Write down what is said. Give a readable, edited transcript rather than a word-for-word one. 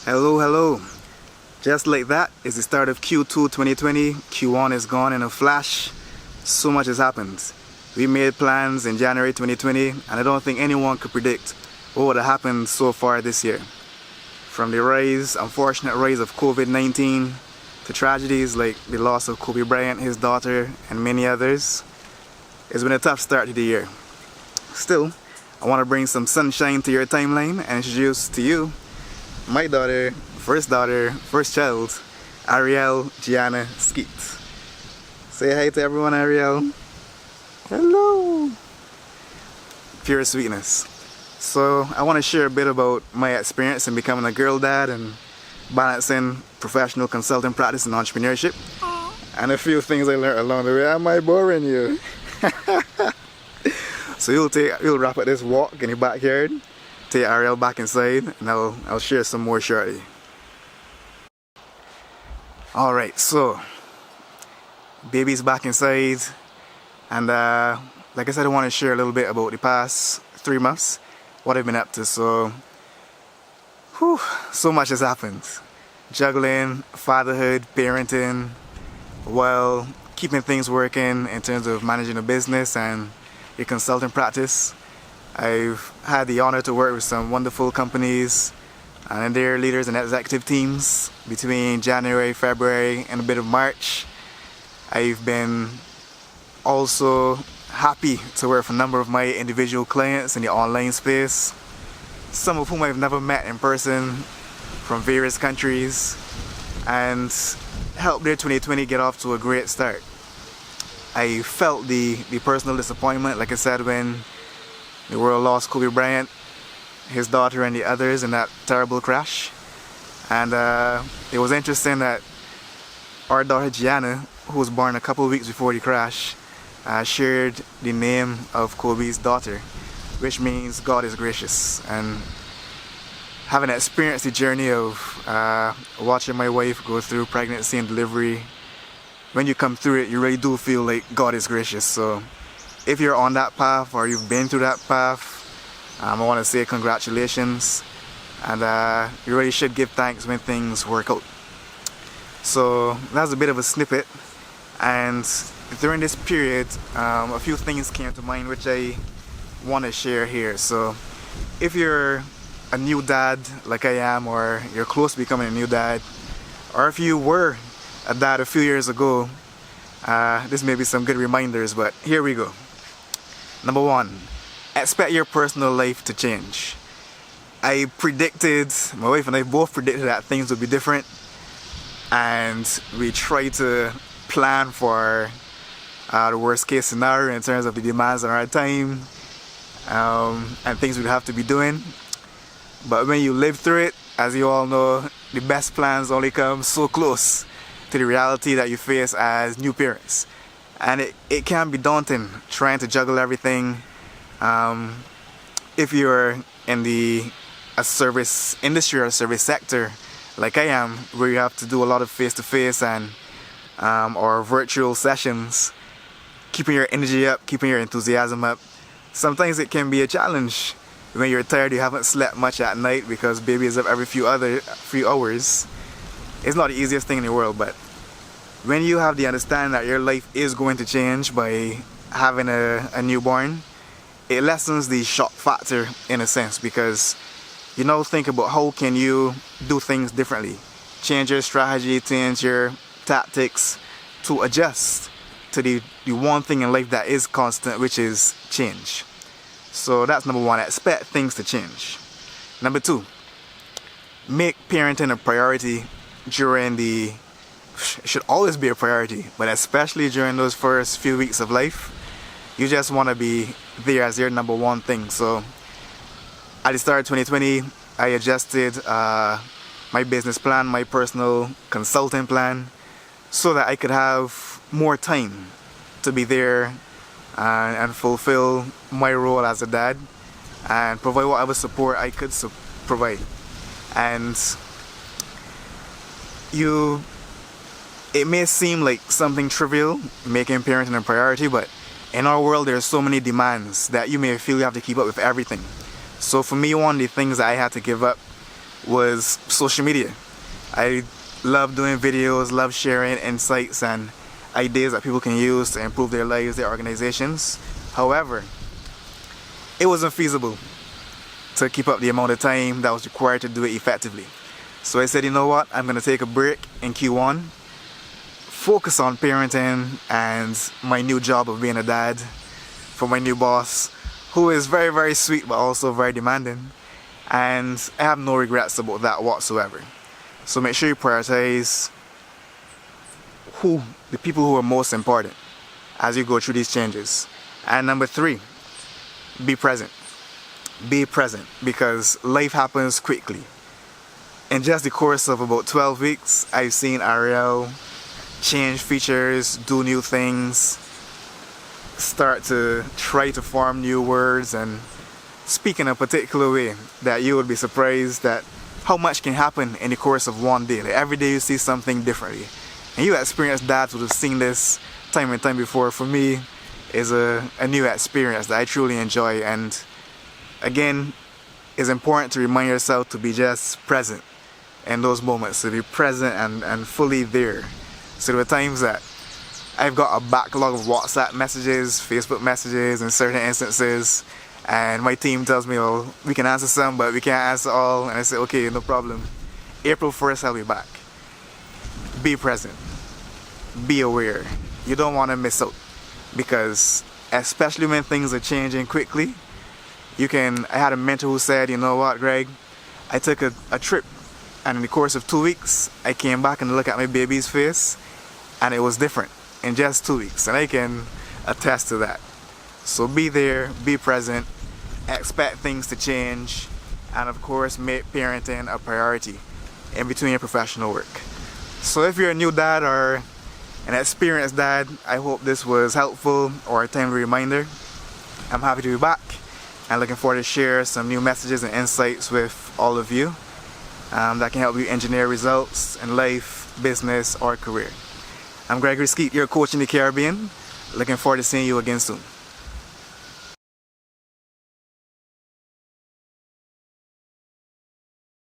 Hello, hello. Just like that is the start of Q2 2020. Q1 is gone in a flash. So much has happened. We made plans in January 2020 and I don't think anyone could predict what would have happened so far this year. From the unfortunate rise of COVID-19 to tragedies like the loss of Kobe Bryant, his daughter, and many others, it's been a tough start to the year. Still, I want to bring some sunshine to your timeline and introduce to you my first child, Ariel Gianna Skeete. Say hi to everyone, Ariel. Hello. Pure sweetness. So I want to share a bit about my experience in becoming a girl dad and balancing professional consulting practice and entrepreneurship, and a few things I learned along the way. Am I boring you? So you'll wrap up this walk in your backyard, take Ariel back inside, and I'll share some more shortly. Alright, so baby's back inside, and like I said, I want to share a little bit about the past 3 months, what I've been up to. So much has happened. Juggling fatherhood, parenting, while keeping things working in terms of managing a business and your consulting practice. I've had the honor to work with some wonderful companies and their leaders and executive teams between January, February, and a bit of March. I've been also happy to work with a number of my individual clients in the online space, some of whom I've never met in person from various countries, and help their 2020 get off to a great start. I felt the personal disappointment, like I said, when the world lost Kobe Bryant, his daughter, and the others in that terrible crash. And it was interesting that our daughter Gianna, who was born a couple of weeks before the crash, shared the name of Kobe's daughter, which means God is gracious. And having experienced the journey of watching my wife go through pregnancy and delivery, when you come through it, you really do feel like God is gracious. So if you're on that path or you've been through that path, I want to say congratulations, and you really should give thanks when things work out. So that's a bit of a snippet, and during this period a few things came to mind which I want to share here. So if you're a new dad like I am, or you're close to becoming a new dad, or if you were a dad a few years ago, this may be some good reminders, but here we go. Number 1, expect your personal life to change. My wife and I both predicted that things would be different, and we tried to plan for the worst case scenario in terms of the demands on our time and things we'd have to be doing. But when you live through it, as you all know, the best plans only come so close to the reality that you face as new parents. And it can be daunting trying to juggle everything. If you're in a service industry or a service sector like I am, where you have to do a lot of face-to-face and or virtual sessions, keeping your energy up, keeping your enthusiasm up, sometimes it can be a challenge. When you're tired, you haven't slept much at night because baby is up every few hours. It's not the easiest thing in the world, but when you have the understanding that your life is going to change by having a newborn, it lessens the shock factor in a sense, because you now think about how can you do things differently, change your strategy, change your tactics to adjust to the one thing in life that is constant, which is change. So that's number 1, expect things to change. Number 2, make parenting a priority it should always be a priority, but especially during those first few weeks of life, you just want to be there as your number 1 thing. So at the start of 2020, I adjusted my business plan, my personal consulting plan, so that I could have more time to be there and fulfill my role as a dad and provide whatever support I could provide. And it may seem like something trivial, making parenting a priority, but in our world there are so many demands that you may feel you have to keep up with everything. So for me, one of the things that I had to give up was social media. I love doing videos, love sharing insights and ideas that people can use to improve their lives, their organizations. However, it wasn't feasible to keep up the amount of time that was required to do it effectively. So I said, you know what, I'm going to take a break in Q1, focus on parenting and my new job of being a dad for my new boss, who is very, very sweet but also very demanding. And I have no regrets about that whatsoever. So make sure you prioritize the people who are most important as you go through these changes. And number 3, be present. Be present, because life happens quickly. In just the course of about 12 weeks, I've seen Ariel change features, do new things, start to try to form new words and speak in a particular way that you would be surprised at how much can happen in the course of one day. Like every day you see something differently. And you experienced dads would have seen this time and time before. For me, is a new experience that I truly enjoy. And again, it's important to remind yourself to be just present in those moments, to be present and fully there. So there were times that I've got a backlog of WhatsApp messages, Facebook messages in certain instances, and my team tells me, oh, we can answer some, but we can't answer all. And I say, okay, no problem. April 1st, I'll be back. Be present. Be aware. You don't want to miss out, because especially when things are changing quickly, I had a mentor who said, you know what, Greg, I took a trip, and in the course of 2 weeks, I came back and looked at my baby's face, and it was different in just 2 weeks, and I can attest to that. So be there, be present, expect things to change, and of course make parenting a priority in between your professional work. So if you're a new dad or an experienced dad, I hope this was helpful or a timely reminder. I'm happy to be back and looking forward to share some new messages and insights with all of you that can help you engineer results in life, business, or career. I'm Gregory Skeete, your coach in the Caribbean. Looking forward to seeing you again soon.